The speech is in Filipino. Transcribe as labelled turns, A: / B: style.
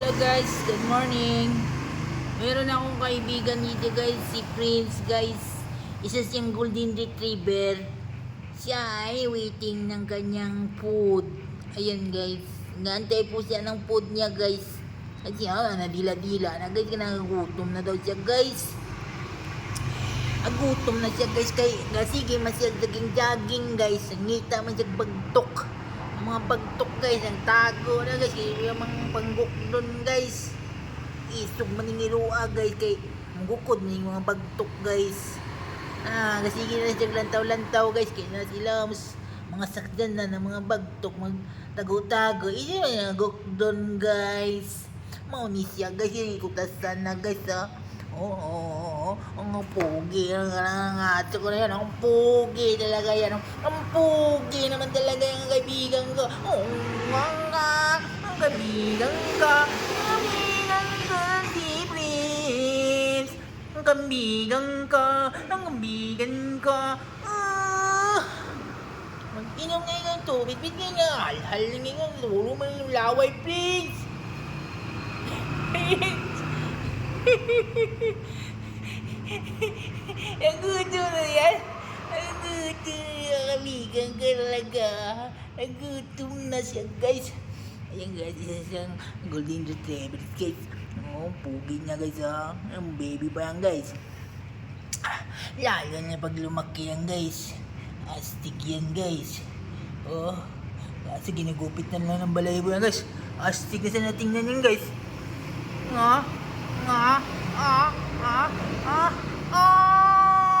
A: Hello guys, good morning. Meron akong kaibigan dito guys, si Prince guys. Isa siyang golden retriever. Siya ay waiting ng kanyang food. Ayan guys, naantay po siya ng food niya guys. Kasi nadila-dila na guys, nagugutom na daw siya guys. Agutom na siya guys, sige masyag naging jogging guys. Ngita man siya bagtok. Mga bagtok guys, ang tago na guys, yung mga panggok doon guys. Isog maningirua guys, kay manggukod na yung mga bagtok guys. Kasi na siya lantaw-lantaw guys, kaya na sila mga sakdan na ng mga bagtok, magtago-tago. Isa yung nagok doon guys. Mauni siya guys, yung ikutasan na guys Oo, ang pogi ang ato ko na yan, ang pogi talaga yan, ang pogi naman talaga yung kaibigan ko. Ang kaibigan ka, si Prince, ang kaibigan ka. Mag-inom ngayon ng tubig, bigyan nga, hal na ngayon, luro mo yung laway, Prince. Ang gutom na yan. Ang gutom na kamigan ka talaga. Ang gutom na siya guys. Ayan guys, isa siyang golden retriever guys. Pugi niya guys Ang baby pa yan guys. Lalo na pag lumaki yan guys. Astig yan guys. Kasi ginagupit na lang ng balahibo yan guys. Astig na siya natingnan yan guys.